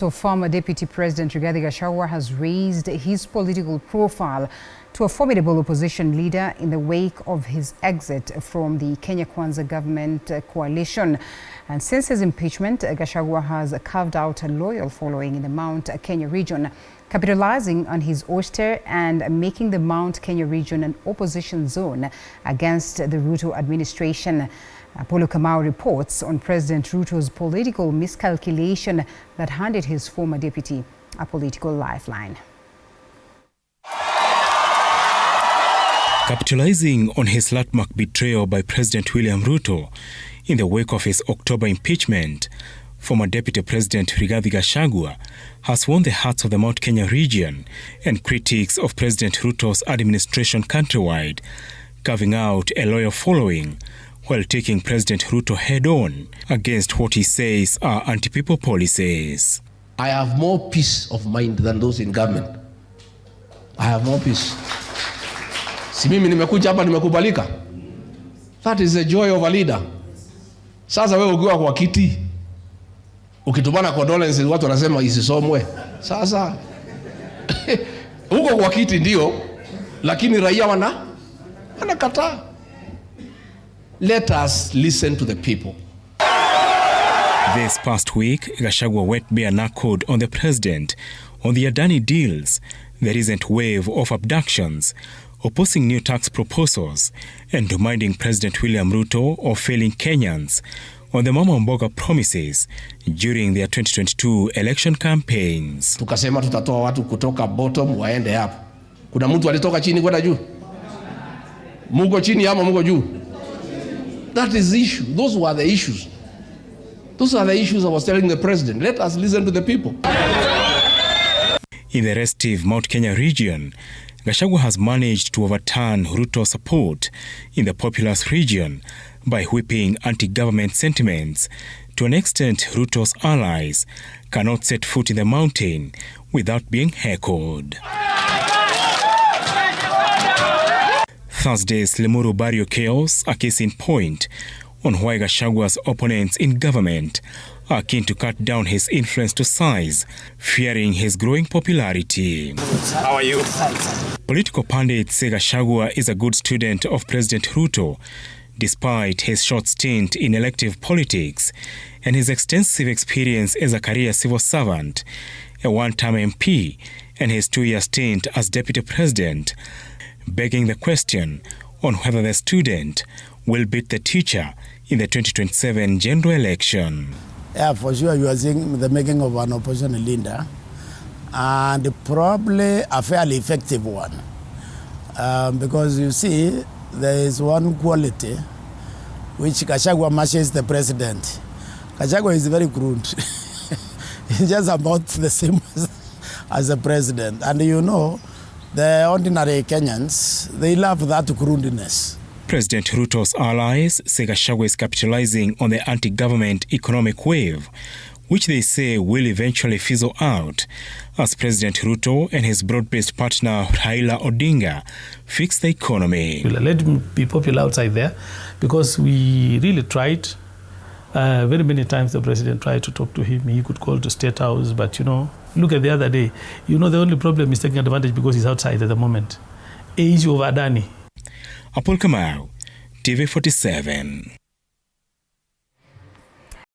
So former Deputy President Rigathi Gachagua has raised his political profile to a formidable opposition leader in the wake of his exit from the Kenya Kwanza government coalition. And since his impeachment, Gachagua has carved out a loyal following in the Mount Kenya region, capitalizing on his ouster and making the Mount Kenya region an opposition zone against the Ruto administration. Apollo Kamau reports on President Ruto's political miscalculation that handed his former deputy a political lifeline. Capitalizing on his landmark betrayal by President William Ruto in the wake of his October impeachment, former Deputy President Rigathi Gachagua has won the hearts of the Mount Kenya region and critics of President Ruto's administration countrywide, carving out a loyal following while taking President Ruto head-on against what he says are anti-people policies. I have more peace of mind than those in government. I have more peace. Si mimi nimekuja hapa nimekubalika. That is the joy of a leader. Sasa wewe ukiwa kwa kiti, ukitumana condolences watu wanasema isisomwe. Sasa uko kwa kiti ndio, lakini raia wanakataa. Let us listen to the people. This past week, Gachagua went bare-knuckled on the president on the Adani deals, the recent wave of abductions, opposing new tax proposals, and reminding President William Ruto of failing Kenyans on the Mama Mboga promises during their 2022 election campaigns. Tukasema tutatoa watu kutoka bottom waende hapo. Kuna mtu alitoka chini kwenda juu? Muko chini ama muko juu? That is the issue. Those were the issues. Those are the issues I was telling the president. Let us listen to the people. In the restive Mount Kenya region, Gachagua has managed to overturn Ruto's support in the populous region by whipping anti-government sentiments to an extent Ruto's allies cannot set foot in the mountain without being heckled. Thursday's Limuru Barrio chaos a case in point on why Gachagua's opponents in government are keen to cut down his influence to size, fearing his growing popularity. How are you? Political pundits say Gachagua is a good student of President Ruto, despite his short stint in elective politics and his extensive experience as a career civil servant, a one-term MP, and his 2-year stint as deputy president, begging the question on whether the student will beat the teacher in the 2027 general election. Yeah, for sure you are seeing the making of an opposition leader, and probably a fairly effective one. Because you see, there is one quality which Gachagua matches the president. Gachagua is very crude. He's just about the same as the president. And you know, the ordinary Kenyans, they love that crudeness. President Ruto's allies say Gachagua is capitalizing on the anti-government economic wave, which they say will eventually fizzle out as President Ruto and his broad-based partner Raila Odinga fix the economy. We'll let him be popular outside there because we really tried. Very many times the president tried to talk to him. He could call to State House, but you know, look at the other day. You know, the only problem is taking advantage because he's outside at the moment. Age of Adani. Apollo Kamau, TV 47.